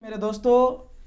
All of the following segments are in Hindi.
मेरे दोस्तों,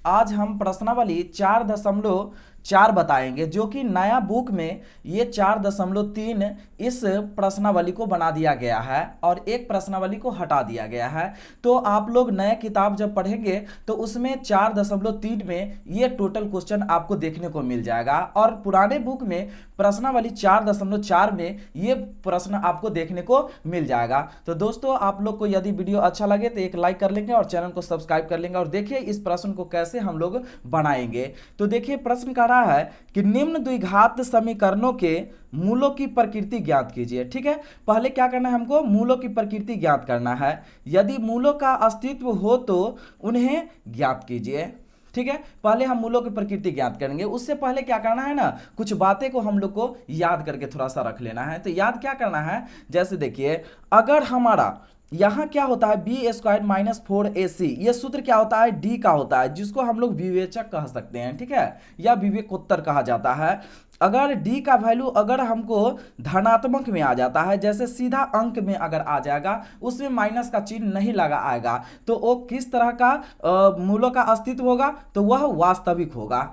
आज हम प्रश्नावली 4.4 बताएंगे, जो कि नया बुक में ये 4.3 इस प्रश्नावली को बना दिया गया है और एक प्रश्नावली को हटा दिया गया है। तो आप लोग नया किताब जब पढ़ेंगे तो उसमें 4.3 में ये टोटल क्वेश्चन आपको देखने को मिल जाएगा और पुराने बुक में प्रश्नावली 4.4 में ये प्रश्न आपको देखने को मिल जाएगा। तो दोस्तों, आप लोग को यदि वीडियो अच्छा लगे तो एक लाइक कर लेंगे और चैनल को सब्सक्राइब कर लेंगे और देखिए इस प्रश्न को कैसे हम लोग बनाएंगे। तो देखिए प्रश्न कह रहा है कि निम्न द्विघात समीकरणों के मूलों की प्रकृति ज्ञात कीजिए। ठीक है, पहले क्या करना है, हमको मूलों की प्रकृति ज्ञात करना है। यदि मूलों का अस्तित्व हो तो उन्हें ज्ञात कीजिए। ठीक है, पहले हम मूलों की प्रकृति ज्ञात करेंगे। उससे पहले क्या करना है ना, कुछ बातें को हम लोग को याद करके थोड़ा सा रख लेना है। तो याद क्या करना है, जैसे देखिए अगर हमारा यहाँ क्या होता है b² - 4ac, ये सूत्र क्या होता है, d का होता है, जिसको हम लोग विवेचक कह सकते हैं। ठीक है, या विवेकोत्तर कहा जाता है। अगर d का वैल्यू अगर हमको धनात्मक में आ जाता है, जैसे सीधा अंक में अगर आ जाएगा, उसमें माइनस का चिन्ह नहीं लगा आएगा, तो वो किस तरह का मूलों का अस्तित्व होगा, तो वह वास्तविक होगा।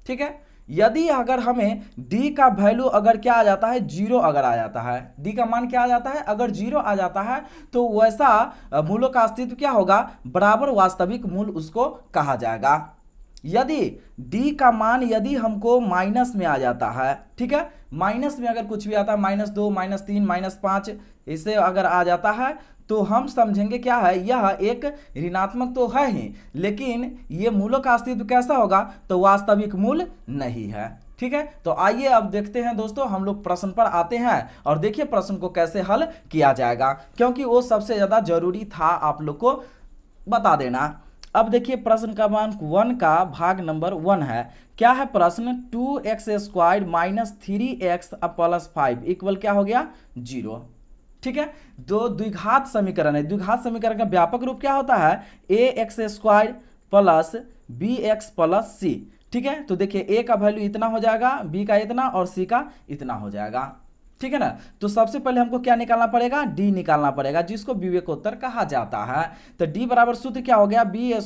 ठीक है, यदि अगर हमें d का वैल्यू अगर क्या आ जाता है, 0 अगर आ जाता है, d का मान क्या आ जाता है, अगर 0 आ जाता है, तो वैसा मूलों का अस्तित्व क्या होगा, बराबर वास्तविक मूल उसको कहा जाएगा। यदि d का मान यदि हमको माइनस में आ जाता है, ठीक है, माइनस में अगर कुछ भी आता है, -2 -3 -5 इसे अगर आ जाता है, तो हम समझेंगे क्या है, यह एक ऋणात्मक तो है ही, लेकिन ये मूलों का अस्तित्व कैसा होगा, तो वास्तविक मूल नहीं है। ठीक है, तो आइए अब देखते हैं दोस्तों, हम लोग प्रश्न पर आते हैं और देखिए प्रश्न को कैसे हल किया जाएगा, क्योंकि वो सबसे ज्यादा जरूरी था आप लोग को बता देना। अब देखिए प्रश्न क्रमांक 1 का भाग नंबर 1 है। क्या है प्रश्न, 2x² - 3x + 5 इक्वल क्या हो गया, 0। ठीक है, दो द्विघात समीकरण है। द्विघात समीकरण का व्यापक रूप क्या होता है, ax² + bx + c। ठीक है, तो देखिए a का वैल्यू इतना हो जाएगा, b का इतना और c का इतना हो जाएगा। ठीक है ना, तो सबसे पहले हमको क्या निकालना पड़ेगा, d निकालना पड़ेगा, जिसको विवेकोत्तर कहा जाता है। तो d बराबर सूत्र क्या हो गया, b² -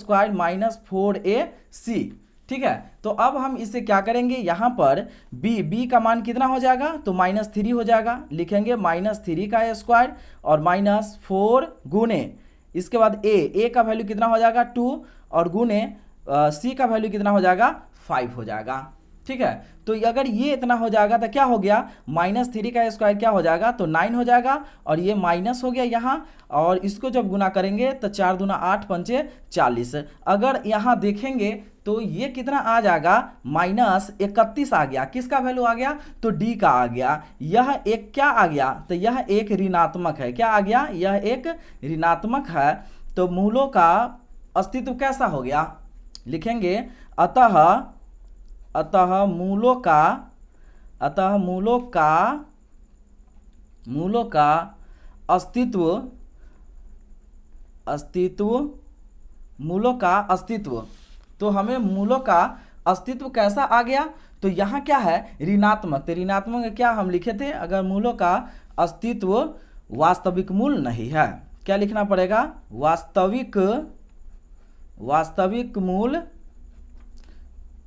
4ac। ठीक है, तो अब हम इसे क्या करेंगे, यहाँ पर b का मान कितना हो जाएगा, तो -3 हो जाएगा। लिखेंगे -3 का स्क्वायर और -4 गुने, इसके बाद a का वैल्यू कितना हो जाएगा, 2 और गुने c का वैल्यू कितना हो जाएगा, 5 हो जाएगा। ठीक है, तो अगर ये इतना हो जाएगा तो क्या हो गया, -3 का स्क्वायर क्या हो जाएगा, तो 9 हो जाएगा और ये माइनस हो गया यहाँ, और इसको जब गुना करेंगे तो 4 दूना 8 पंचे 40। अगर यहाँ देखेंगे तो ये कितना आ जाएगा, -31 आ गया। किसका वैल्यू आ गया, तो d का आ गया। यह एक क्या आ गया, तो यह एक ऋणात्मक है। क्या आ गया, यह एक ऋणात्मक है। तो मूलों का अस्तित्व कैसा हो गया, लिखेंगे अतः मूलों का अस्तित्व, तो हमें मूलों का अस्तित्व कैसा आ गया, तो यहाँ क्या है, ऋणात्मक। तो ऋणात्मक क्या हम लिखे थे, अगर मूलों का अस्तित्व वास्तविक मूल नहीं है, क्या लिखना पड़ेगा, वास्तविक मूल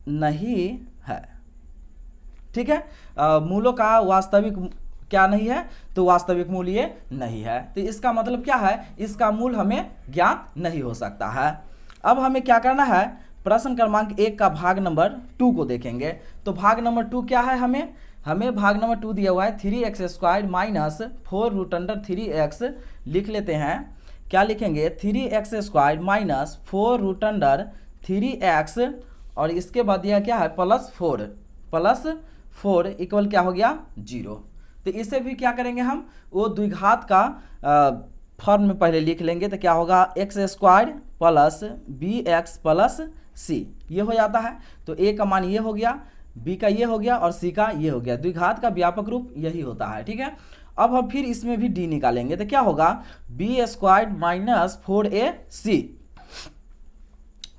नहीं है। ठीक है, मूलों का वास्तविक क्या नहीं है, तो वास्तविक मूल ये नहीं है। तो इसका मतलब क्या है, इसका मूल हमें ज्ञात नहीं हो सकता है। अब हमें क्या करना है, प्रश्न क्रमांक 1 का भाग नंबर 2 को देखेंगे। तो भाग नंबर 2 क्या है, हमें भाग नंबर 2 दिया हुआ है 3x² - 4√3x। लिख लेते हैं, क्या लिखेंगे, 3x² - 4√3x और इसके बाद यह क्या है, +4 इक्वल क्या हो गया, 0। तो इसे भी क्या करेंगे हम, वो द्विघात का फॉर्म में पहले लिख लेंगे। तो क्या होगा, x² + bx + c, ये हो जाता है। तो a का मान ये हो गया, b का ये हो गया और c का ये हो गया। द्विघात का व्यापक रूप यही होता है। ठीक है, अब हम फिर इसमें भी d निकालेंगे। तो क्या होगा, b² - 4ac।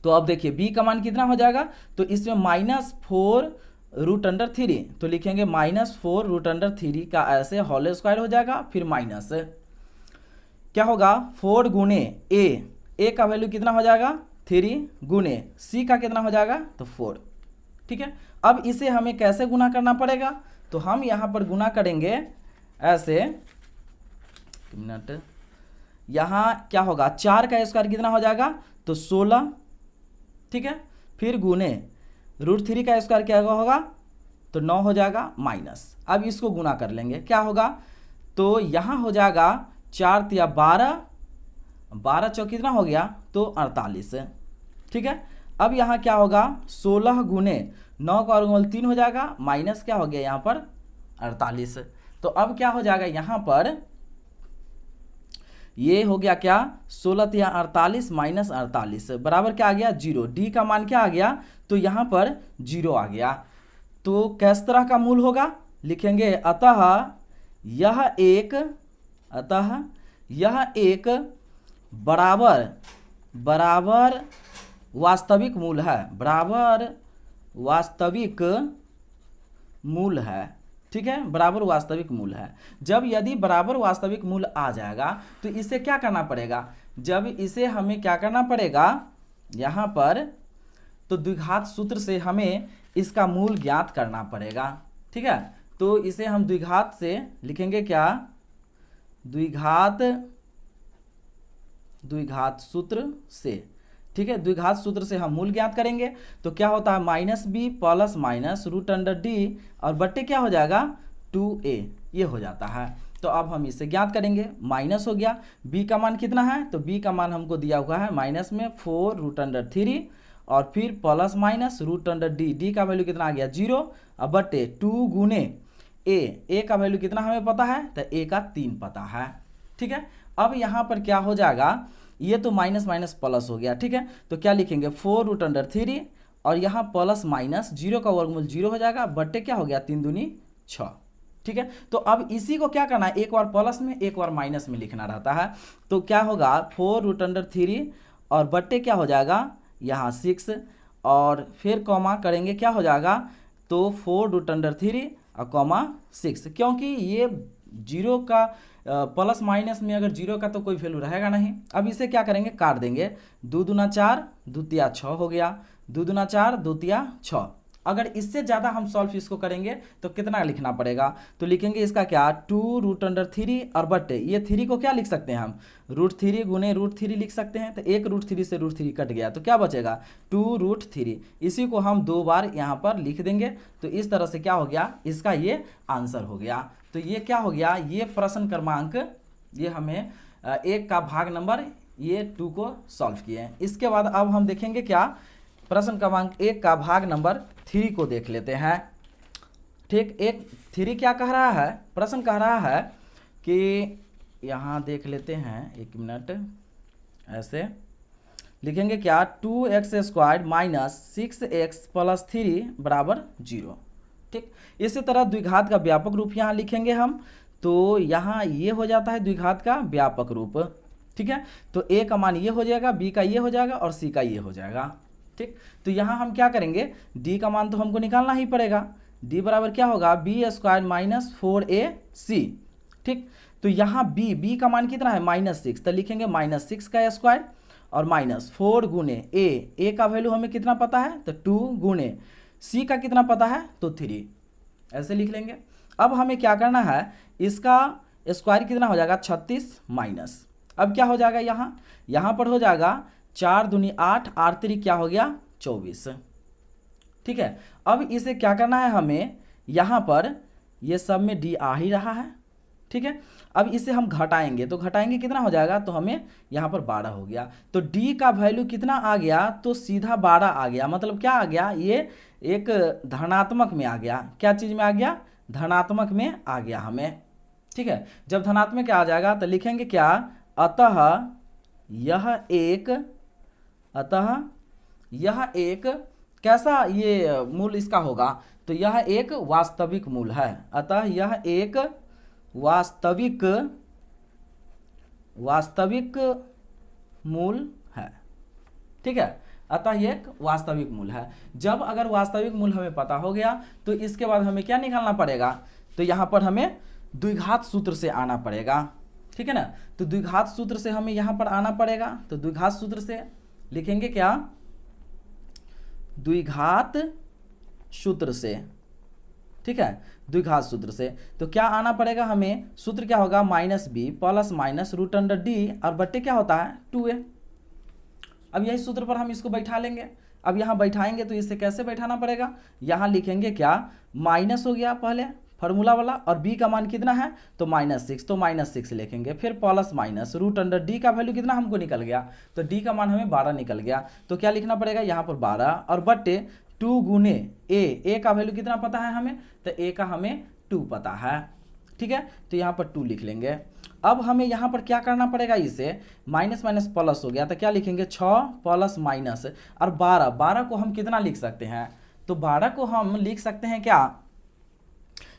तो अब देखिए b का मान कितना हो जाएगा, तो इसमें -4√3, तो लिखेंगे -4√3 का ऐसे होल स्क्वायर हो जाएगा, फिर माइनस क्या होगा, 4 गुने a का वैल्यू कितना हो जाएगा, 3 गुने c का कितना हो जाएगा, तो 4। ठीक है, अब इसे हमें कैसे गुना करना पड़ेगा, तो हम यहाँ पर गुना करेंगे ऐसे, मिनट, यहाँ क्या होगा, 4 का स्क्वायर कितना हो जाएगा, तो 16। ठीक है, फिर गुने √3 का स्क्वायर क्या होगा, तो 9 हो जाएगा माइनस। अब इसको गुना कर लेंगे, क्या होगा, तो यहाँ हो जाएगा 4 तिया 12, 12 चौक कितना हो गया, तो 48। ठीक है, अब यहाँ क्या होगा, 16 गुने 9 का वर्गमूल 3 हो जाएगा, माइनस क्या हो गया यहाँ पर 48। तो अब क्या हो जाएगा यहाँ पर, ये हो गया क्या, 16 तिया 48 माइनस 48 बराबर क्या आ गया, 0। डी का मान क्या आ गया, तो यहाँ पर 0 आ गया। तो किस तरह का मूल होगा, लिखेंगे अतः यह एक बराबर वास्तविक मूल है, बराबर वास्तविक मूल है। ठीक है, बराबर वास्तविक मूल है। जब यदि बराबर वास्तविक मूल आ जाएगा तो इसे क्या करना पड़ेगा, जब इसे हमें क्या करना पड़ेगा यहाँ पर, तो द्विघात सूत्र से हमें इसका मूल ज्ञात करना पड़ेगा। ठीक है, तो इसे हम द्विघात से लिखेंगे क्या, द्विघात सूत्र से। ठीक है, द्विघात सूत्र से हम मूल ज्ञात करेंगे, तो क्या होता है, -b प्लस माइनस √d और बट्टे क्या हो जाएगा, 2a, ये हो जाता है। तो अब हम इसे ज्ञात करेंगे, माइनस हो गया, b का मान कितना है, तो b का मान हमको दिया हुआ है माइनस में 4√3 और फिर प्लस माइनस √d, d का वैल्यू कितना आ गया 0 और बट्टे 2 गुने a का वैल्यू कितना हमें पता है, तो a का 3 पता है। ठीक है, अब यहाँ पर क्या हो जाएगा, ये तो माइनस माइनस प्लस हो गया। ठीक है, तो क्या लिखेंगे 4√3 और यहाँ प्लस माइनस 0 का वर्गमूल 0 हो जाएगा, बट्टे क्या हो गया 3 दूनी 6। ठीक है, तो अब इसी को क्या करना है, एक बार प्लस में एक बार माइनस में लिखना रहता है। तो क्या होगा 4√3 और बट्टे क्या हो जाएगा यहाँ 6 और फिर कॉमा करेंगे, क्या हो जाएगा, तो 4√3 और कॉमा 6, क्योंकि ये 0 का प्लस माइनस में अगर 0 का तो कोई वैल्यू रहेगा नहीं। अब इसे क्या करेंगे, काट देंगे, 2 दूना 4, 2 तिया 6 हो गया, 2 दूना 4, 2 तिया 6। अगर इससे ज़्यादा हम सॉल्व इसको करेंगे तो कितना लिखना पड़ेगा, तो लिखेंगे इसका क्या 2√3 और बट्टे ये 3 को क्या लिख सकते हैं हम, √3 गुने √3 लिख सकते हैं। तो एक √3 से √3 कट गया तो क्या बचेगा 2√3, इसी को हम 2 बार यहाँ पर लिख देंगे। तो इस तरह से क्या हो गया, इसका ये आंसर हो गया। तो ये क्या हो गया, ये प्रश्न क्रमांक, ये हमें 1 का भाग नंबर ये 2 को सॉल्व किए हैं। इसके बाद अब हम देखेंगे क्या, प्रश्न क्रमांक 1 का भाग नंबर 3 को देख लेते हैं। ठीक, 3 क्या कह रहा है, प्रश्न कह रहा है कि यहाँ देख लेते हैं, 1 मिनट, ऐसे लिखेंगे क्या 2x² माइनस 6x प्लस 3 बराबर 0। ठीक, इसी तरह द्विघात का व्यापक रूप यहाँ लिखेंगे हम, तो यहाँ ये हो जाता है द्विघात का व्यापक रूप। ठीक है, तो a का मान ये हो जाएगा, b का ये हो जाएगा और c का ये हो जाएगा। ठीक, तो यहाँ हम क्या करेंगे, d का मान तो हमको निकालना ही पड़ेगा, d बराबर क्या होगा b² माइनस 4ac। ठीक, तो यहाँ b का मान कितना है -6, तो लिखेंगे -6 का स्क्वायर और माइनस 4 गुने a का वैल्यू हमें कितना पता है, तो 2 गुने c का कितना पता है, तो 3, ऐसे लिख लेंगे। अब हमें क्या करना है, इसका स्क्वायर कितना हो जाएगा 36 माइनस, अब क्या हो जाएगा यहाँ पर हो जाएगा 4 दूनी 8, 8 3 क्या हो गया 24। ठीक है, अब इसे क्या करना है हमें, यहाँ पर ये सब में d आ ही रहा है। ठीक है, अब इसे हम घटाएंगे, तो घटाएंगे कितना हो जाएगा, तो हमें यहाँ पर 12 हो गया। तो d का वैल्यू कितना आ गया, तो सीधा 12 आ गया। मतलब क्या आ गया, ये एक धनात्मक में आ गया। क्या चीज़ में आ गया, धनात्मक में आ गया हमें। ठीक है, जब धनात्मक में आ जाएगा तो लिखेंगे क्या, अतः यह एक कैसा ये मूल इसका होगा, तो यह एक वास्तविक मूल है। अतः यह एक वास्तविक मूल है। ठीक है, अतः ये एक वास्तविक मूल है। जब अगर वास्तविक मूल हमें पता हो गया तो इसके बाद हमें क्या निकालना पड़ेगा, तो यहाँ पर हमें द्विघात सूत्र से आना पड़ेगा। ठीक है ना, तो द्विघात सूत्र से हमें यहाँ पर आना पड़ेगा। तो द्विघात सूत्र से लिखेंगे क्या, द्विघात सूत्र से, ठीक है, द्विघात सूत्र से। तो क्या आना पड़ेगा हमें, सूत्र क्या होगा, minus B plus minus root under D और बट्टे क्या होता है 2a। अब यही सूत्र पर हम इसको बैठा लेंगे। अब यहाँ बैठाएंगे तो इसे कैसे बैठाना पड़ेगा, यहाँ लिखेंगे क्या, माइनस हो गया पहले फार्मूला वाला, और b का मान कितना है तो -6, तो -6 लिखेंगे, फिर plus minus root under d का वैल्यू कितना हमको निकल गया, तो d का मान हमें 12 निकल गया। तो क्या लिखना पड़ेगा यहाँ पर 12 और बट्टे 2 गुने a का वैल्यू कितना पता है हमें, तो a का हमें 2 पता है, ठीक है। तो यहाँ पर 2 लिख लेंगे। अब हमें यहाँ पर क्या करना पड़ेगा, इसे माइनस माइनस प्लस हो गया, तो क्या लिखेंगे 6 प्लस माइनस और 12 को हम कितना लिख सकते हैं, तो 12 को हम लिख सकते हैं क्या,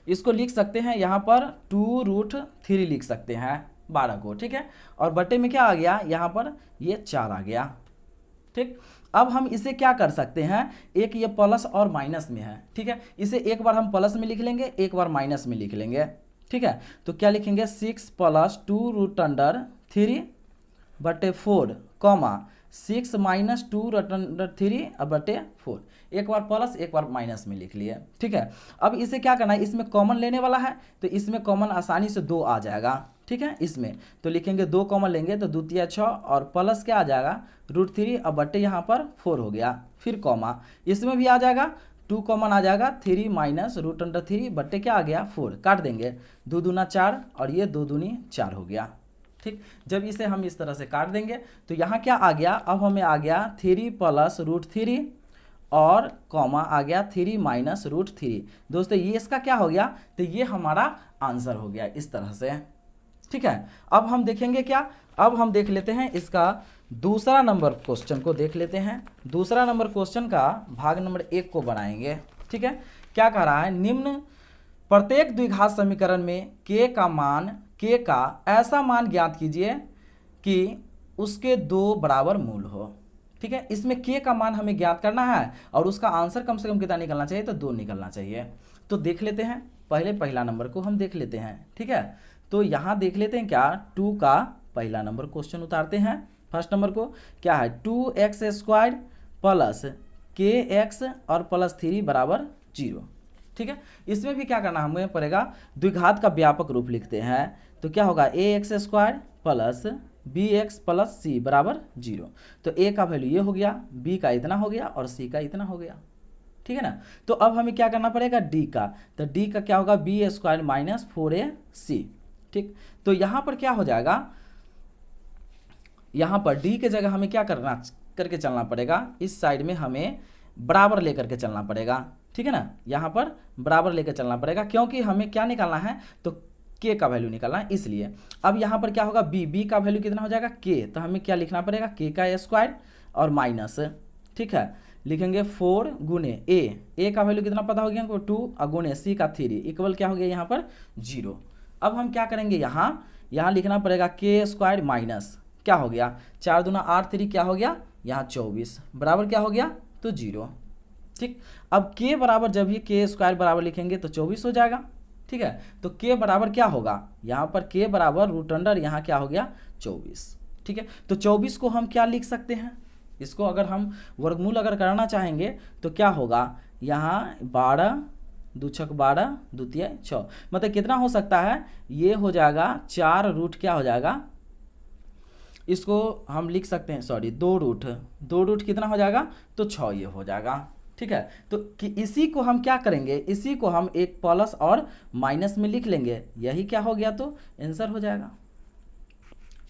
इसको लिख सकते हैं यहाँ पर 2√3 लिख सकते हैं 12 को, ठीक है। और बटे में क्या आ गया, यहाँ पर ये 4 आ गया, ठीक। अब हम इसे क्या कर सकते हैं, एक ये प्लस और माइनस में है, ठीक है, इसे एक बार हम प्लस में लिख लेंगे, एक बार माइनस में लिख लेंगे, ठीक है। तो क्या लिखेंगे 6 प्लस 2√3 बटे 4 कॉमा 6 माइनस 2√3 और बटे 4, एक बार प्लस एक बार माइनस में लिख लिए, ठीक है। अब इसे क्या करना है, इसमें कॉमन लेने वाला है, तो इसमें कॉमन आसानी से 2 आ जाएगा, ठीक है। इसमें तो लिखेंगे 2 कॉमन लेंगे तो 2 तिया 6 और प्लस क्या आ जाएगा √3 और बटे यहाँ पर 4 हो गया, फिर कॉमा इसमें भी आ जाएगा 2 कॉमन आ जाएगा 3 माइनस √3 बट्टे क्या आ गया 4, काट देंगे 2 दूना 4 और ये 2 दूनी 4 हो गया, ठीक। जब इसे हम इस तरह से काट देंगे तो यहाँ क्या आ गया, अब हमें आ गया 3 प्लस √3 और कॉमा आ गया 3 माइनस √3। दोस्तों ये इसका क्या हो गया, तो ये हमारा आंसर हो गया इस तरह से, ठीक है। अब हम देखेंगे क्या, अब हम देख लेते हैं इसका दूसरा नंबर क्वेश्चन को देख लेते हैं। दूसरा नंबर क्वेश्चन का भाग नंबर 1 को बनाएंगे, ठीक है। क्या कह रहा है, निम्न प्रत्येक द्विघात समीकरण में k का ऐसा मान ज्ञात कीजिए कि उसके 2 बराबर मूल हो, ठीक है। इसमें k का मान हमें ज्ञात करना है और उसका आंसर कम से कम कितना निकलना चाहिए, तो 2 निकलना चाहिए। तो देख लेते हैं, पहले पहला नंबर को हम देख लेते हैं, ठीक है। तो यहाँ देख लेते हैं क्या, 2 का पहला नंबर क्वेश्चन उतारते हैं। फर्स्ट नंबर को क्या है, 2x² प्लस kx और प्लस 3 बराबर 0, ठीक है। इसमें भी क्या करना हमें पड़ेगा, द्विघात का व्यापक रूप लिखते हैं, तो क्या होगा ax² plus bx plus c बराबर 0। तो a का वैल्यू ये हो गया, b का इतना हो गया और c का इतना हो गया, ठीक है ना। तो अब हमें क्या करना पड़ेगा, d का, तो d का क्या होगा b² माइनस 4ac, ठीक। तो यहाँ पर क्या हो जाएगा, यहाँ पर d के जगह हमें क्या करके चलना पड़ेगा, इस साइड में हमें बराबर लेकर के चलना पड़ेगा, ठीक है ना। यहाँ पर बराबर लेकर चलना पड़ेगा क्योंकि हमें क्या निकालना है, तो k का वैल्यू निकालना है, इसलिए। अब यहाँ पर क्या होगा, b का वैल्यू कितना हो जाएगा k, तो हमें क्या लिखना पड़ेगा k का स्क्वायर और माइनस, ठीक है, लिखेंगे 4 गुने a का वैल्यू कितना पता हो गया हमको 2 और गुने c का 3 इक्वल क्या हो गया यहाँ पर 0। अब हम क्या करेंगे, यहाँ लिखना पड़ेगा k² माइनस क्या हो गया 4 दूना 8 3 क्या हो गया यहाँ 24 बराबर क्या हो गया तो 0, ठीक। अब k बराबर जब ये k² बराबर लिखेंगे तो 24 हो जाएगा, ठीक है। तो k बराबर क्या होगा, यहाँ पर k बराबर √अंडर यहाँ क्या हो गया 24, ठीक है। तो 24 को हम क्या लिख सकते हैं, इसको अगर हम वर्गमूल अगर करना चाहेंगे तो क्या होगा, यहाँ 12 2 छक 12 2 तिया 6, मतलब कितना हो सकता है, ये हो जाएगा 4 रूट क्या हो जाएगा, इसको हम लिख सकते हैं, सॉरी 2 रूट कितना हो जाएगा तो 6 ये हो जाएगा, ठीक है। तो कि इसी को हम क्या करेंगे, इसी को हम एक प्लस और माइनस में लिख लेंगे, यही क्या हो गया तो आंसर हो जाएगा,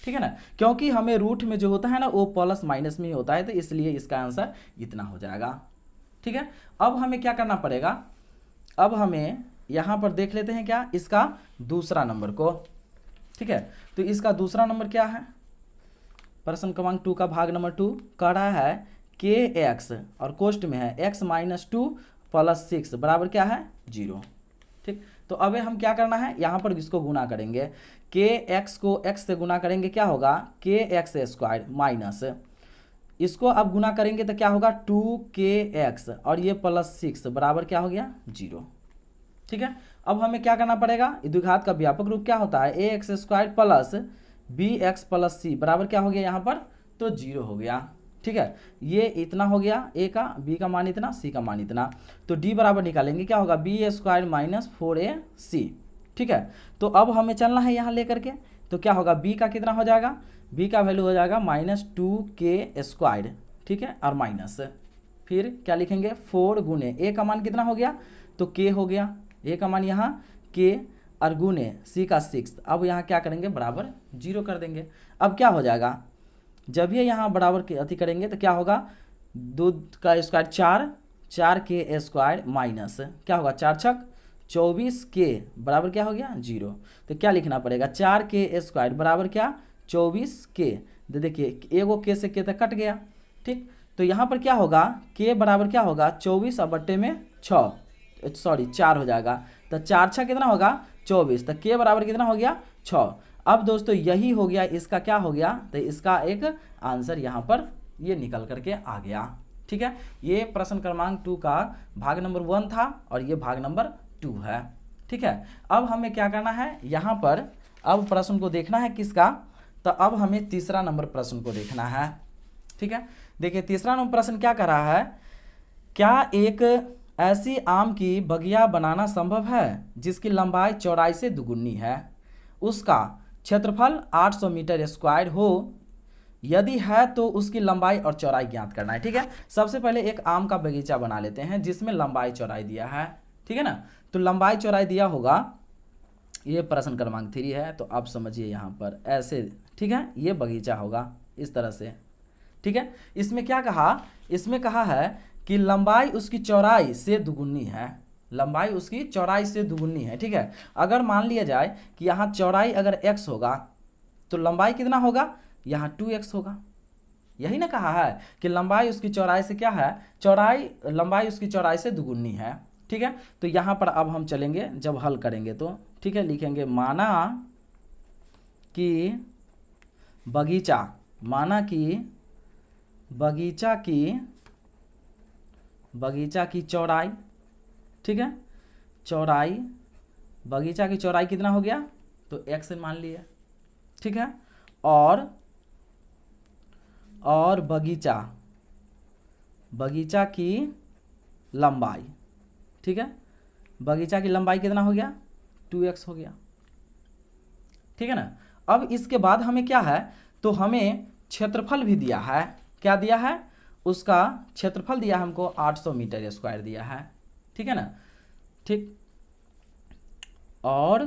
ठीक है ना। क्योंकि हमें रूट में जो होता है ना वो प्लस माइनस में ही होता है, तो इसलिए इसका आंसर इतना हो जाएगा, ठीक है। अब हमें क्या करना पड़ेगा, अब हमें यहाँ पर देख लेते हैं क्या, इसका दूसरा नंबर को, ठीक है। तो इसका दूसरा नंबर क्या है, प्रश्न क्रमांक 2 का भाग नंबर 2 कह रहा है kx और कोष्ट में है x माइनस 2 प्लस 6 बराबर क्या है 0, ठीक। तो अब हम क्या करना है, यहाँ पर इसको गुना करेंगे, kx को x से गुना करेंगे क्या होगा kx² माइनस इसको अब गुना करेंगे तो क्या होगा 2kx और ये प्लस 6 बराबर क्या हो गया 0, ठीक है। अब हमें क्या करना पड़ेगा, द्विघात का व्यापक रूप क्या होता है ax² plus bx plus c बराबर क्या हो गया यहाँ पर तो 0 हो गया, ठीक है, ये इतना हो गया ए का, बी का मान इतना, सी का मान इतना। तो डी बराबर निकालेंगे, क्या होगा, बी स्क्वायर माइनस 4ac। ठीक है, तो अब हमें चलना है यहाँ लेकर के, तो क्या होगा, बी का कितना हो जाएगा, बी का वैल्यू हो जाएगा -2k²। ठीक है, और माइनस फिर क्या लिखेंगे 4 गुने ए का मान कितना हो गया, तो के हो गया, ए का मान यहाँ के और गुने सी का 6। अब यहाँ क्या करेंगे, बराबर 0 कर देंगे। अब क्या हो जाएगा, जब ये यहाँ बराबर के अति करेंगे तो क्या होगा, 2 का स्क्वायर 4k² माइनस क्या होगा, 4 छक 24k बराबर क्या हो गया 0। तो क्या लिखना पड़ेगा, 4k² बराबर क्या 24k। देखिए एगो के से के तक कट गया। ठीक, तो यहाँ पर क्या होगा, k बराबर क्या होगा 24 और बट्टे में 4 हो जाएगा। तो 4 छः कितना होगा 24, तो k बराबर कितना हो गया 6। अब दोस्तों यही हो गया इसका, क्या हो गया, तो इसका एक आंसर यहाँ पर ये निकल करके आ गया। ठीक है, ये प्रश्न क्रमांक 2 का भाग नंबर 1 था और ये भाग नंबर 2 है। ठीक है, अब हमें क्या करना है, यहाँ पर अब प्रश्न को देखना है किसका, तो अब हमें तीसरा नंबर प्रश्न को देखना है। ठीक है, देखिए तीसरा नंबर प्रश्न क्या कर रहा है, क्या एक ऐसी आम की बगिया बनाना संभव है जिसकी लंबाई चौड़ाई से दुगुनी है, उसका क्षेत्रफल 800 मीटर स्क्वायर हो, यदि है तो उसकी लंबाई और चौड़ाई ज्ञात करना है। ठीक है, सबसे पहले एक आम का बगीचा बना लेते हैं जिसमें लंबाई चौड़ाई दिया है। ठीक है ना, तो लंबाई चौड़ाई दिया होगा, ये प्रश्न क्रमांक 3 है, तो आप समझिए यहाँ पर ऐसे। ठीक है, ये बगीचा होगा इस तरह से। ठीक है, इसमें क्या कहा, इसमें कहा है कि लंबाई उसकी चौड़ाई से दुगुनी है, लंबाई उसकी चौड़ाई से दुगुनी है। ठीक है, अगर मान लिया जाए कि यहाँ चौड़ाई अगर x होगा तो लंबाई कितना होगा, यहाँ 2x होगा। यही ना कहा है कि लंबाई उसकी चौड़ाई से क्या है, लंबाई उसकी चौड़ाई से दुगुनी है। ठीक है, तो यहाँ पर अब हम चलेंगे जब हल करेंगे तो, ठीक है, लिखेंगे माना कि बगीचा की चौड़ाई, ठीक है, चौड़ाई, बगीचा की चौड़ाई कितना हो गया, तो x मान लिया। ठीक है, और बगीचा की लंबाई, ठीक है, बगीचा की लंबाई कितना हो गया 2x हो गया। ठीक है ना, अब इसके बाद हमें क्या है, तो हमें क्षेत्रफल भी दिया है, क्या दिया है, उसका क्षेत्रफल दिया हमको 800 मीटर स्क्वायर दिया है। ठीक है ना, ठीक, और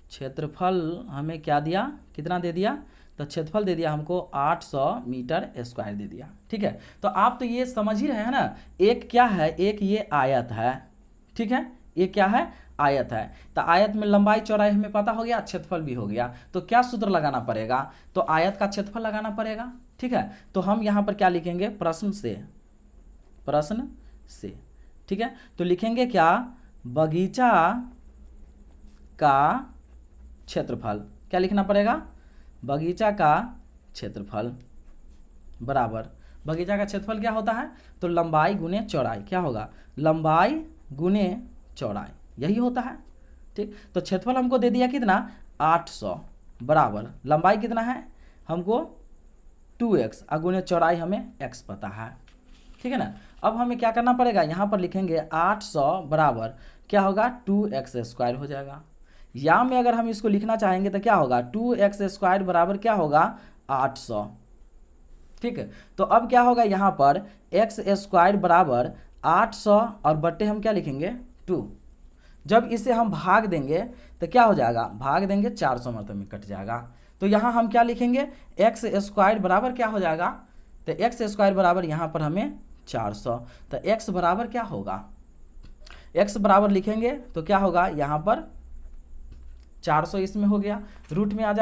क्षेत्रफल हमें क्या दिया, कितना दे दिया, तो क्षेत्रफल दे दिया हमको 800 मीटर स्क्वायर दे दिया। ठीक है, तो आप तो ये समझ ही रहे हैं ना, एक क्या है, एक ये आयत है। ठीक है, ये क्या है, आयत है, तो आयत में लंबाई चौड़ाई हमें पता हो गया, क्षेत्रफल भी हो गया, तो क्या सूत्र लगाना पड़ेगा, तो आयत का क्षेत्रफल लगाना पड़ेगा। ठीक है, तो हम यहाँ पर क्या लिखेंगे, प्रश्न से। ठीक है, तो लिखेंगे क्या, बगीचा का क्षेत्रफल, क्या लिखना पड़ेगा, बगीचा का क्षेत्रफल बराबर, बगीचा का क्षेत्रफल क्या होता है, तो लंबाई गुने चौड़ाई, क्या होगा, लंबाई गुने चौड़ाई, यही होता है। ठीक, तो क्षेत्रफल हमको दे दिया कितना 800 बराबर लंबाई कितना है हमको 2x और गुने चौड़ाई हमें x पता है। ठीक है ना, अब हमें क्या करना पड़ेगा, यहाँ पर लिखेंगे 800 बराबर क्या होगा 2x² हो जाएगा, या में अगर हम इसको लिखना चाहेंगे तो क्या होगा 2x² बराबर क्या होगा 800। ठीक है, तो अब क्या होगा, यहाँ पर x² बराबर 800 और बट्टे हम क्या लिखेंगे 2। जब इसे हम भाग देंगे तो क्या हो जाएगा, भाग देंगे 400 मतलब में कट जाएगा, तो यहाँ हम क्या लिखेंगे x² बराबर क्या हो जाएगा, तो x² बराबर यहाँ पर हमें 400, तो x बराबर क्या होगा, x बराबर लिखेंगे तो क्या होगा, यहाँ पर 400 इसमें हो गया, रूट में आ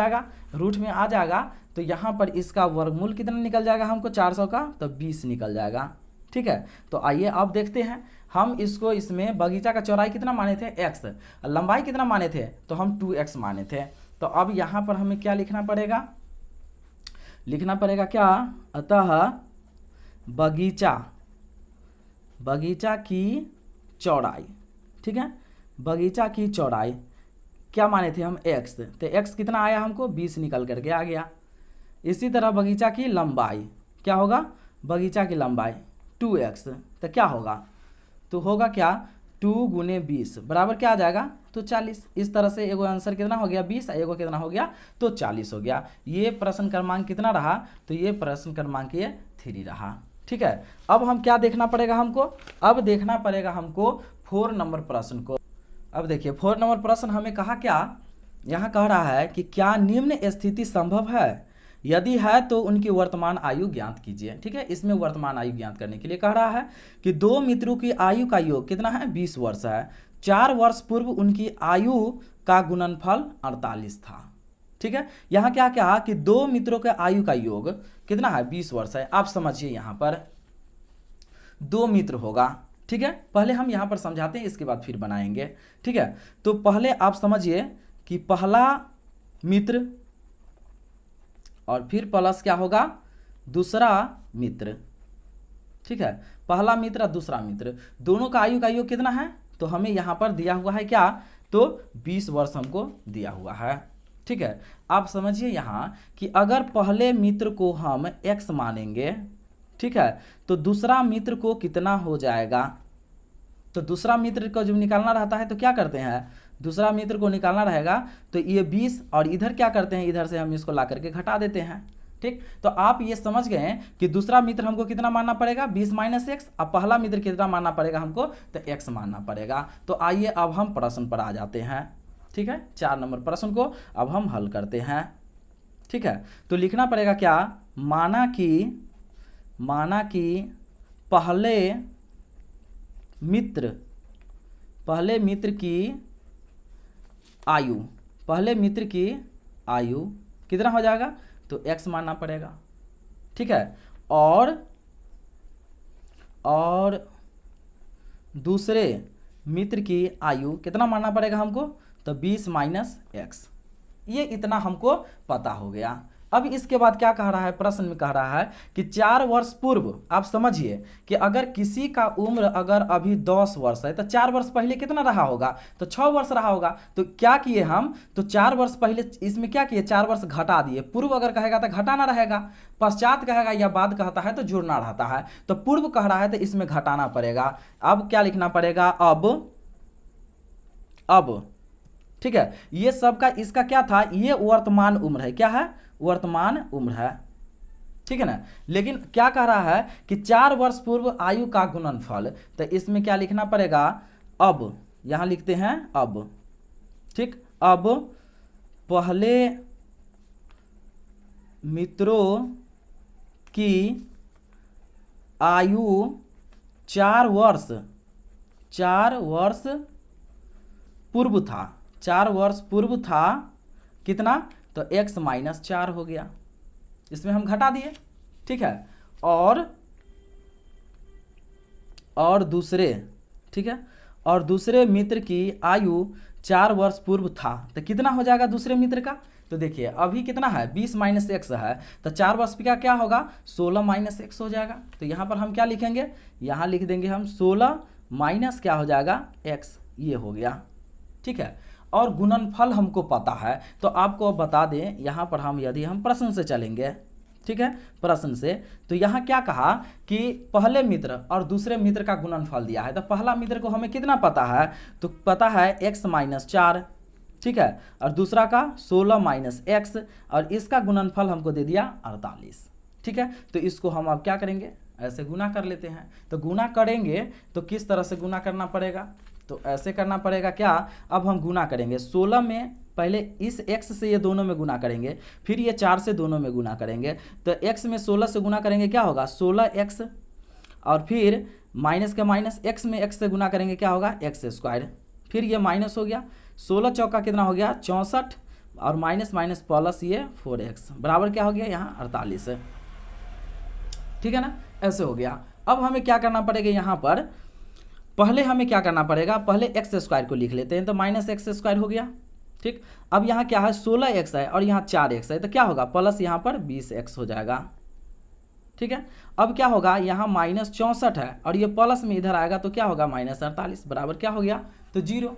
जाएगा, तो यहाँ पर इसका वर्गमूल कितना निकल जाएगा हमको 400 का, तो 20 निकल जाएगा। ठीक है, तो आइए अब देखते हैं, हम इसको इसमें बगीचा का चौड़ाई कितना माने थे x, लंबाई कितना माने थे, तो हम 2x माने थे। तो अब यहाँ पर हमें क्या लिखना पड़ेगा क्या, अतः बगीचा की चौड़ाई, ठीक है, बगीचा की चौड़ाई क्या माने थे हम x, तो x कितना आया हमको 20 निकल करके आ गया। इसी तरह बगीचा की लंबाई क्या होगा, बगीचा की लंबाई 2x, तो क्या होगा, तो होगा क्या 2 गुने 20 बराबर क्या आ जाएगा, तो 40। इस तरह से एगो आंसर कितना हो गया 20, एगो कितना हो गया, तो 40 हो गया। ये प्रश्न क्रमांक कितना रहा, तो ये प्रश्न क्रमांक ये 3 रहा। ठीक है, अब हम क्या देखना पड़ेगा हमको, अब देखना पड़ेगा हमको 4 नंबर प्रश्न को। अब देखिए 4 नंबर प्रश्न हमें कहा क्या, यहाँ कह रहा है कि क्या निम्न स्थिति संभव है, यदि है तो उनकी वर्तमान आयु ज्ञात कीजिए। ठीक है, इसमें वर्तमान आयु ज्ञात करने के लिए कह रहा है कि 2 मित्रों की आयु का योग कितना है, 20 वर्ष है। 4 वर्ष पूर्व उनकी आयु का गुणनफल 48 था। ठीक है, यहाँ क्या कहा कि 2 मित्रों के आयु का योग कितना है, 20 वर्ष है। आप समझिए यहाँ पर 2 मित्र होगा। ठीक है, पहले हम यहाँ पर समझाते हैं, इसके बाद फिर बनाएंगे। ठीक है, तो पहले आप समझिए कि पहला मित्र और फिर प्लस क्या होगा, दूसरा मित्र। ठीक है, पहला मित्र और दूसरा मित्र, दोनों का आयु का योग कितना है, तो हमें यहाँ पर दिया हुआ है क्या, तो 20 वर्ष हमको दिया हुआ है। ठीक है, आप समझिए यहाँ कि अगर पहले मित्र को हम x मानेंगे, ठीक है, तो दूसरा मित्र को कितना हो जाएगा, तो दूसरा मित्र को जब निकालना रहता है तो क्या करते हैं, दूसरा मित्र को निकालना रहेगा तो ये 20 और इधर क्या करते हैं, इधर से हम इसको ला करके घटा देते हैं। ठीक, तो आप ये समझ गए कि दूसरा मित्र हमको कितना मानना पड़ेगा, 20 माइनस एक्स, और पहला मित्र कितना मानना पड़ेगा हमको, तो x मानना पड़ेगा। तो आइए अब हम प्रश्न पर आ जाते हैं। ठीक है, 4 नंबर प्रश्न को अब हम हल करते हैं। ठीक है, तो लिखना पड़ेगा क्या, माना कि पहले मित्र की आयु कितना हो जाएगा, तो x मानना पड़ेगा। ठीक है, और दूसरे मित्र की आयु कितना मानना पड़ेगा हमको, तो 20 माइनस एक्स। ये इतना हमको पता हो गया। अब इसके बाद क्या कह रहा है, प्रश्न में कह रहा है कि 4 वर्ष पूर्व, आप समझिए कि अगर किसी का उम्र अगर अभी 10 वर्ष है तो 4 वर्ष पहले कितना रहा होगा, तो 6 वर्ष रहा होगा। तो क्या किए हम, तो 4 वर्ष पहले इसमें क्या किए, 4 वर्ष घटा दिए। पूर्व अगर कहेगा तो घटाना रहेगा, पश्चात कहेगा या बाद कहता है तो जुड़ना रहता है। तो पूर्व कह रहा है तो इसमें घटाना पड़ेगा। अब क्या लिखना पड़ेगा, अब ठीक है, ये सब का इसका क्या था, ये वर्तमान उम्र है, क्या है, वर्तमान उम्र है। ठीक है ना, लेकिन क्या कह रहा है कि 4 वर्ष पूर्व आयु का गुणनफल, तो इसमें क्या लिखना पड़ेगा, अब यहां लिखते हैं अब। ठीक, अब पहले मित्रों की आयु 4 वर्ष पूर्व था, 4 वर्ष पूर्व था कितना, तो x माइनस 4 हो गया, इसमें हम घटा दिए। ठीक है, और दूसरे, ठीक है, और दूसरे मित्र की आयु 4 वर्ष पूर्व था, तो कितना हो जाएगा दूसरे मित्र का, तो देखिए अभी कितना है, 20 माइनस एक्स है, तो 4 वर्ष का क्या होगा, 16 माइनस एक्स हो जाएगा। तो यहाँ पर हम क्या लिखेंगे, यहाँ लिख देंगे हम 16 माइनस क्या हो जाएगा, एक्स, ये हो गया। ठीक है, और गुणनफल हमको पता है, तो आपको बता दें, यहाँ पर हम यदि हम प्रश्न से चलेंगे, ठीक है, प्रश्न से, तो यहाँ क्या कहा कि पहले मित्र और दूसरे मित्र का गुणनफल दिया है। तो पहला मित्र को हमें कितना पता है, तो पता है x माइनस 4, ठीक है, और दूसरा का 16 माइनस एक्स, और इसका गुणनफल हमको दे दिया 48। ठीक है, तो इसको हम अब क्या करेंगे, ऐसे गुना कर लेते हैं। तो गुना करेंगे तो किस तरह से गुना करना पड़ेगा, तो ऐसे करना पड़ेगा क्या, अब हम गुना करेंगे 16 में, पहले इस x से ये दोनों में गुना करेंगे, फिर ये 4 से दोनों में गुना करेंगे। तो x में 16 से गुना करेंगे क्या होगा, 16x, और फिर माइनस का माइनस x में x से गुना करेंगे क्या होगा, x स्क्वायर, फिर ये माइनस हो गया, 16 चौका कितना हो गया 64, और माइनस माइनस प्लस ये 4x बराबर क्या हो गया यहाँ 48 है। ठीक है ना, ऐसे हो गया। अब हमें क्या करना पड़ेगा, यहाँ पर पहले हमें क्या करना पड़ेगा, पहले एक्स स्क्वायर को लिख लेते हैं, तो माइनस एक्स स्क्वायर हो गया। ठीक, अब यहाँ क्या है 16x है और यहाँ 4x है, तो क्या होगा प्लस यहाँ पर 20x हो जाएगा। ठीक है, अब क्या होगा, यहाँ माइनस 64 है और ये प्लस में इधर आएगा तो क्या होगा माइनस 48 बराबर क्या हो गया, तो 0।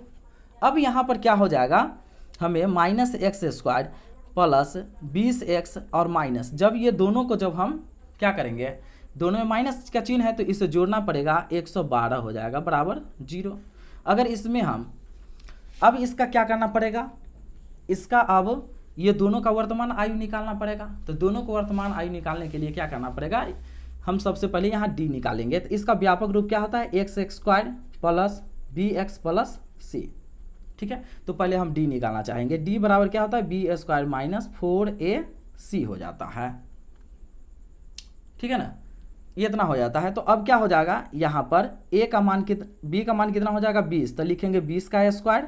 अब यहाँ पर क्या हो जाएगा, हमें minus x square plus 20x और माइनस, जब ये दोनों को जब हम क्या करेंगे, दोनों में माइनस का चिन्ह है तो इसे जोड़ना पड़ेगा, 112 हो जाएगा बराबर 0। अगर इसमें हम अब इसका क्या करना पड़ेगा, इसका अब ये दोनों का वर्तमान आयु निकालना पड़ेगा। तो दोनों को वर्तमान आयु निकालने के लिए क्या करना पड़ेगा, हम सबसे पहले यहाँ d निकालेंगे। तो इसका व्यापक रूप क्या होता है, x² plus bx plus c। ठीक है, तो पहले हम d निकालना चाहेंगे। d बराबर क्या होता है, b² माइनस 4ac हो जाता है। ठीक है ना, ये इतना हो जाता है। तो अब क्या हो जाएगा, यहाँ पर a का मान b का मान कितना हो जाएगा 20, तो लिखेंगे 20 का स्क्वायर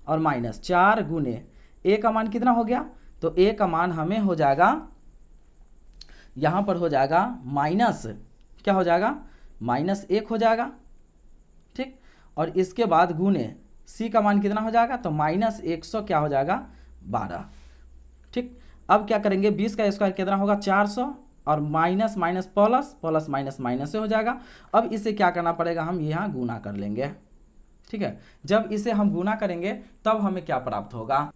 और माइनस 4 गुने a का मान कितना हो गया, तो a का मान हमें हो जाएगा, यहाँ पर हो जाएगा माइनस, क्या हो जाएगा, -1 हो जाएगा। ठीक, और इसके बाद गुने c का मान कितना हो जाएगा, तो -100 क्या हो जाएगा 12। ठीक, अब क्या करेंगे, 20 का स्क्वायर कितना होगा 400 और minus minus plus, plus minus minus से हो जाएगा। अब इसे क्या करना पड़ेगा, हम यहाँ गुना कर लेंगे। ठीक है, जब इसे हम गुना करेंगे तब हमें क्या प्राप्त होगा।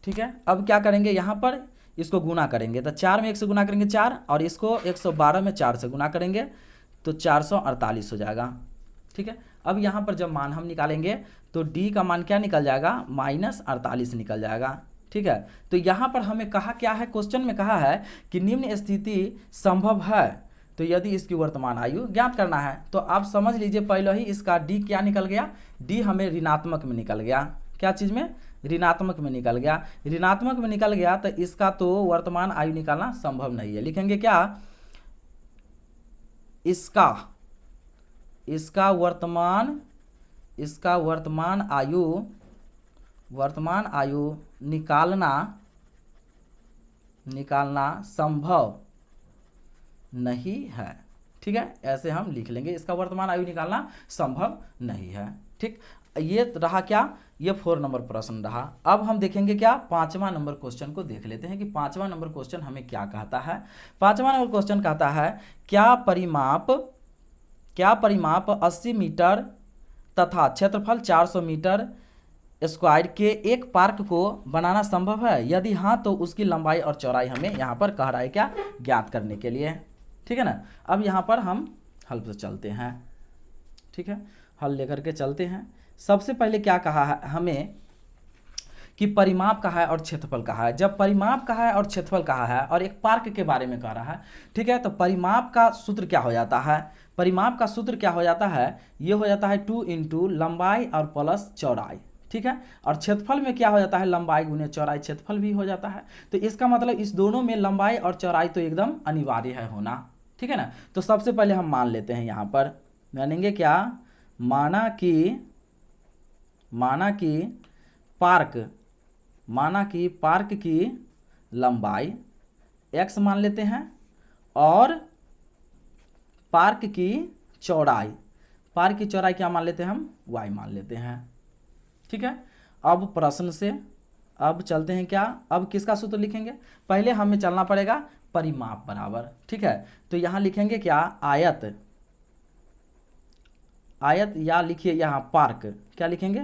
ठीक है, अब क्या करेंगे, यहाँ पर इसको गुना करेंगे तो 4 में 1 से गुना करेंगे 4, और इसको 112 में 4 से गुना करेंगे तो 448 हो जाएगा। ठीक है, अब यहाँ पर जब मान हम निकालेंगे तो d का मान क्या निकल जाएगा, -48 निकल जाएगा। ठीक है, तो यहाँ पर हमें कहा क्या है, क्वेश्चन में कहा है कि निम्न स्थिति संभव है, तो यदि इसकी वर्तमान आयु ज्ञात करना है। तो आप समझ लीजिए पहले ही इसका d क्या निकल गया, d हमें ऋणात्मक में निकल गया। क्या चीज़ में, ऋणात्मक में निकल गया। ऋणात्मक में निकल गया तो इसका तो वर्तमान आयु निकालना संभव नहीं है। लिखेंगे क्या, इसका वर्तमान आयु निकालना संभव नहीं है। ठीक है, ऐसे हम लिख लेंगे, इसका वर्तमान आयु निकालना संभव नहीं है। ठीक, ये रहा क्या, ये 4 नंबर प्रश्न रहा। अब हम देखेंगे क्या, 5वां नंबर क्वेश्चन को देख लेते हैं कि 5वां नंबर क्वेश्चन हमें क्या कहता है। 5वां नंबर क्वेश्चन कहता है, क्या परिमाप 80 मीटर तथा क्षेत्रफल 400 मीटर स्क्वायर के एक पार्क को बनाना संभव है, यदि हाँ तो उसकी लंबाई और चौड़ाई हमें यहाँ पर कह रहा है क्या, ज्ञात करने के लिए। ठीक है ना, अब यहाँ पर हम हल से चलते हैं। ठीक है, हल लेकर के चलते हैं। सबसे पहले क्या कहा है हमें कि परिमाप कहा है और क्षेत्रफल कहा है। जब परिमाप कहा है और क्षेत्रफल कहा है और एक पार्क के बारे में कह रहा है, ठीक है, तो परिमाप का सूत्र क्या हो जाता है, परिमाप का सूत्र क्या हो जाता है, ये हो जाता है 2 × लंबाई और प्लस चौड़ाई। ठीक है, और क्षेत्रफल में क्या हो जाता है, लंबाई गुने चौड़ाई, क्षेत्रफल भी हो जाता है। तो इसका मतलब इस दोनों में लंबाई और चौड़ाई तो एकदम अनिवार्य है होना। ठीक है ना, तो सबसे पहले हम मान लेते हैं, यहाँ पर मानेंगे क्या, माना कि पार्क की लंबाई x मान लेते हैं और पार्क की चौड़ाई क्या मान लेते हैं, हम y मान लेते हैं। ठीक है, अब प्रश्न से अब चलते हैं क्या, अब किसका सूत्र लिखेंगे, पहले हमें चलना पड़ेगा परिमाप बराबर। ठीक है, तो यहाँ लिखेंगे क्या, आयत या लिखिए यहाँ पार्क, क्या लिखेंगे,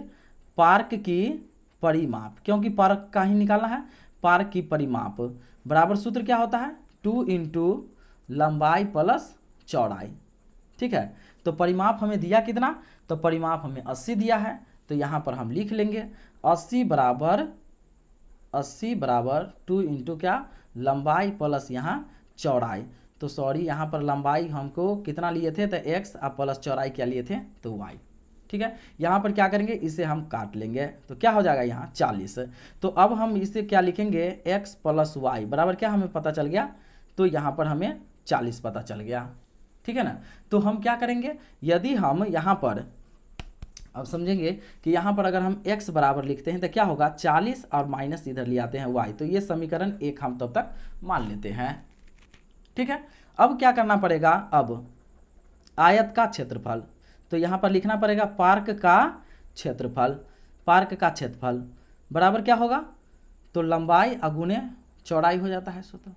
पार्क की परिमाप, क्योंकि पार्क का ही निकालना है, पार्क की परिमाप बराबर सूत्र क्या होता है, 2 × लंबाई प्लस चौड़ाई। ठीक है, तो परिमाप हमें दिया कितना, तो परिमाप हमें 80 दिया है, तो यहाँ पर हम लिख लेंगे 80 बराबर 2 × क्या, लंबाई प्लस यहाँ चौड़ाई। तो सॉरी, यहाँ पर लंबाई हमको कितना लिए थे, तो x और प्लस चौड़ाई क्या लिए थे, तो y। ठीक है, यहाँ पर क्या करेंगे, इसे हम काट लेंगे, तो क्या हो जाएगा यहाँ 40। तो अब हम इसे क्या लिखेंगे, x + y बराबर क्या हमें पता चल गया, तो यहाँ पर हमें 40 पता चल गया। ठीक है ना, तो हम क्या करेंगे, यदि हम यहाँ पर अब समझेंगे कि यहाँ पर अगर हम x बराबर लिखते हैं तो क्या होगा, 40 और माइनस इधर ले आते हैं y, तो ये समीकरण 1 हम तब तक मान लेते हैं। ठीक है, अब क्या करना पड़ेगा, अब आयत का क्षेत्रफल, तो यहाँ पर लिखना पड़ेगा पार्क का क्षेत्रफल बराबर क्या होगा, तो लंबाई अगुने चौड़ाई हो जाता है सूत्र।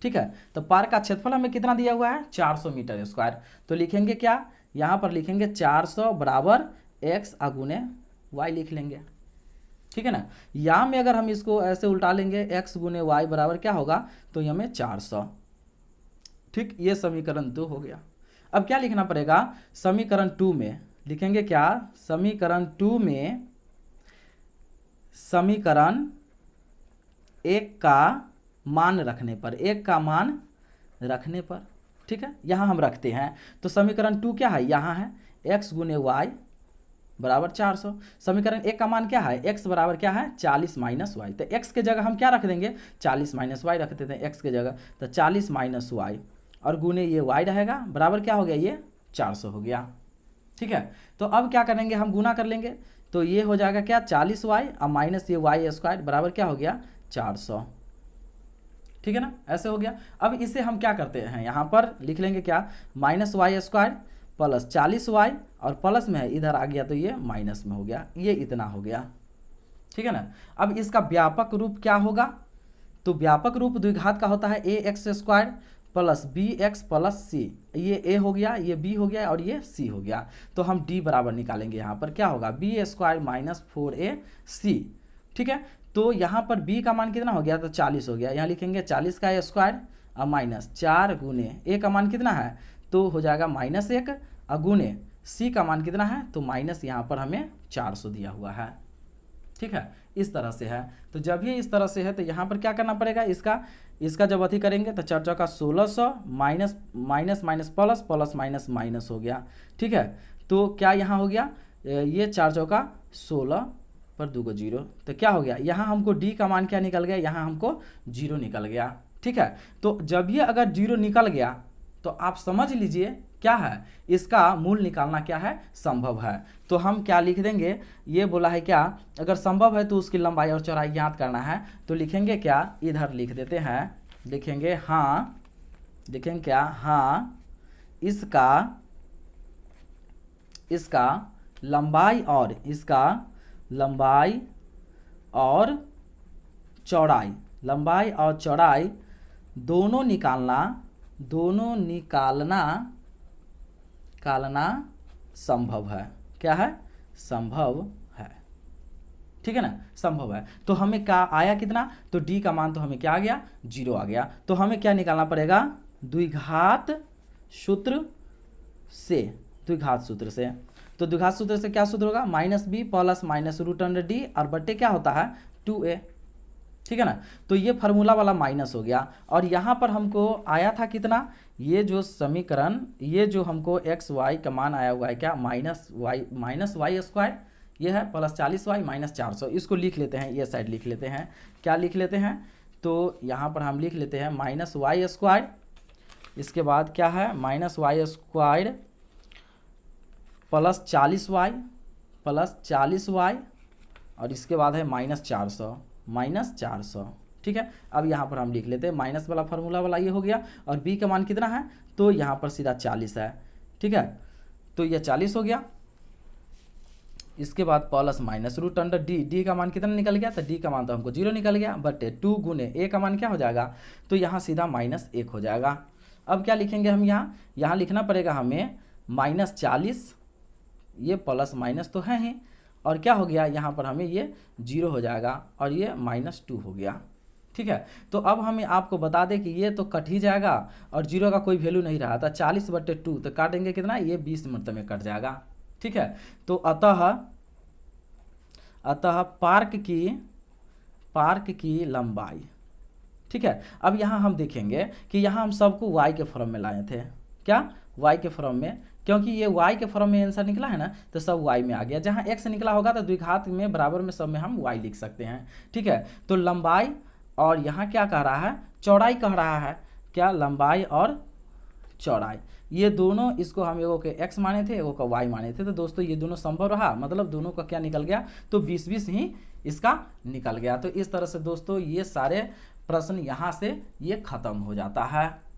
ठीक है, तो पार्क का क्षेत्रफल हमें कितना दिया हुआ है, 400 मीटर स्क्वायर, तो लिखेंगे क्या, यहाँ पर लिखेंगे 400 बराबर x अगुने y लिख लेंगे। ठीक है ना। यहाँ में अगर हम इसको ऐसे उल्टा लेंगे x गुने वाई बराबर क्या होगा, तो ये में 400। ठीक, ये समीकरण 2 हो गया। अब क्या लिखना पड़ेगा, समीकरण 2 में लिखेंगे क्या, समीकरण 2 में समीकरण 1 का मान रखने पर, 1 का मान रखने पर, ठीक है, यहाँ हम रखते हैं। तो समीकरण 2 क्या है, यहाँ है x गुने वाई बराबर 400। समीकरण 1 का मान क्या है, x बराबर क्या है 40 माइनस वाई। तो x के जगह हम क्या रख देंगे, 40 माइनस वाई रख देते हैं x के जगह। तो 40 माइनस वाई और गुने ये y रहेगा बराबर क्या हो गया, ये 400 हो गया। ठीक है, तो अब क्या करेंगे, हम गुना कर लेंगे। तो ये हो जाएगा क्या 40 वाई और माइनस ये वाई स्क्वायर बराबर क्या हो गया 400। ठीक है ना, ऐसे हो गया। अब इसे हम क्या करते हैं, यहाँ पर लिख लेंगे क्या, minus Y square plus 40 Y और प्लस में है इधर आ गया तो ये माइनस में हो गया, ये इतना हो गया। ठीक है ना। अब इसका व्यापक रूप क्या होगा, तो व्यापक रूप द्विघात का होता है a x square plus b x plus c. ये ए हो गया, ये बी हो गया और ये सी हो गया। तो हम डी बराबर निकालेंगे, यहाँ पर क्या होगा बी स्क्वायर माइनस 4ac। ठीक है, तो यहाँ पर b का मान कितना हो गया, तो 40 हो गया। यहाँ लिखेंगे 40 का स्क्वायर और माइनस 4 गुने a का मान कितना है, तो हो जाएगा -1 और गुने c का मान कितना है, तो माइनस यहाँ पर हमें 400 दिया हुआ है। ठीक है, इस तरह से है। तो जब ये इस तरह से है तो यहाँ पर क्या करना पड़ेगा, इसका जब अथी करेंगे तो 4 चौका 1600 minus minus minus plus plus minus minus हो गया। ठीक है, तो क्या यहाँ हो गया, ये 4 चौका 16 पर 2 को 0, तो क्या हो गया, यहाँ हमको d का मान क्या निकल गया, यहाँ हमको 0 निकल गया। ठीक है, तो जब ये अगर 0 निकल गया तो आप समझ लीजिए क्या है, इसका मूल निकालना क्या है, संभव है। तो हम क्या लिख देंगे, ये बोला है क्या, अगर संभव है तो उसकी लंबाई और चौड़ाई ज्ञात करना है। तो लिखेंगे क्या, इधर लिख देते हैं, लिखेंगे हाँ, लिखेंगे क्या, हाँ इसका लंबाई और चौड़ाई दोनों निकालना संभव है। क्या है, संभव है। ठीक है ना, संभव है। तो हमें क्या आया कितना, तो d का मान तो हमें क्या आ गया, 0 आ गया। तो हमें क्या निकालना पड़ेगा, द्विघात सूत्र से। तो द्विघात सूत्र से क्या सूत्र होगा, -b प्लस माइनस √d और बट्टे क्या होता है 2a। ठीक है ना, तो ये फार्मूला वाला माइनस हो गया। और यहाँ पर हमको आया था कितना, ये जो समीकरण, ये जो हमको एक्स वाई का मान आया हुआ है क्या, माइनस वाई स्क्वायर, ये है प्लस 40 वाई माइनस 400। इसको लिख लेते हैं, ये साइड लिख लेते हैं, क्या लिख लेते हैं, तो यहाँ पर हम लिख लेते हैं माइनस वाई स्क्वायर, इसके बाद क्या है minus Y square plus 40 Y और इसके बाद है माइनस 400। ठीक है, अब यहाँ पर हम लिख लेते हैं माइनस वाला फार्मूला वाला ये हो गया। और b का मान कितना है, तो यहाँ पर सीधा 40 है। ठीक है, तो ये 40 हो गया। इसके बाद प्लस माइनस √d का मान कितना निकल गया, तो d का मान तो हमको 0 निकल गया, बट 2 गुने a का मान क्या हो जाएगा, तो यहाँ सीधा -1 हो जाएगा। अब क्या लिखेंगे हम, यहाँ लिखना पड़ेगा हमें -40, ये प्लस माइनस तो है ही, और क्या हो गया यहाँ पर हमें ये 0 हो जाएगा और ये -2 हो गया। ठीक है, तो अब हमें आपको बता दें कि ये तो कट ही जाएगा और 0 का कोई वैल्यू नहीं रहा था। 40/2 तो काटेंगे कितना, ये 20 मिनट में कट जाएगा। ठीक है, तो अतः पार्क की लंबाई। ठीक है, अब यहाँ हम देखेंगे कि यहाँ हम सबको y के फॉर्म में लाए थे, क्या y के फॉर्म में, क्योंकि ये y के फॉर्म में आंसर निकला है ना, तो सब y में आ गया। जहाँ x निकला होगा तो द्विघात में बराबर में सब में हम y लिख सकते हैं। ठीक है, तो लंबाई और यहाँ क्या कह रहा है, चौड़ाई कह रहा है, क्या लंबाई और चौड़ाई, ये दोनों, इसको हम एगो के x माने थे, एगो का y माने थे। तो दोस्तों ये दोनों संभव रहा, मतलब दोनों का क्या निकल गया, तो 20-20 ही इसका निकल गया। तो इस तरह से दोस्तों ये सारे प्रश्न यहाँ से ये खत्म हो जाता है।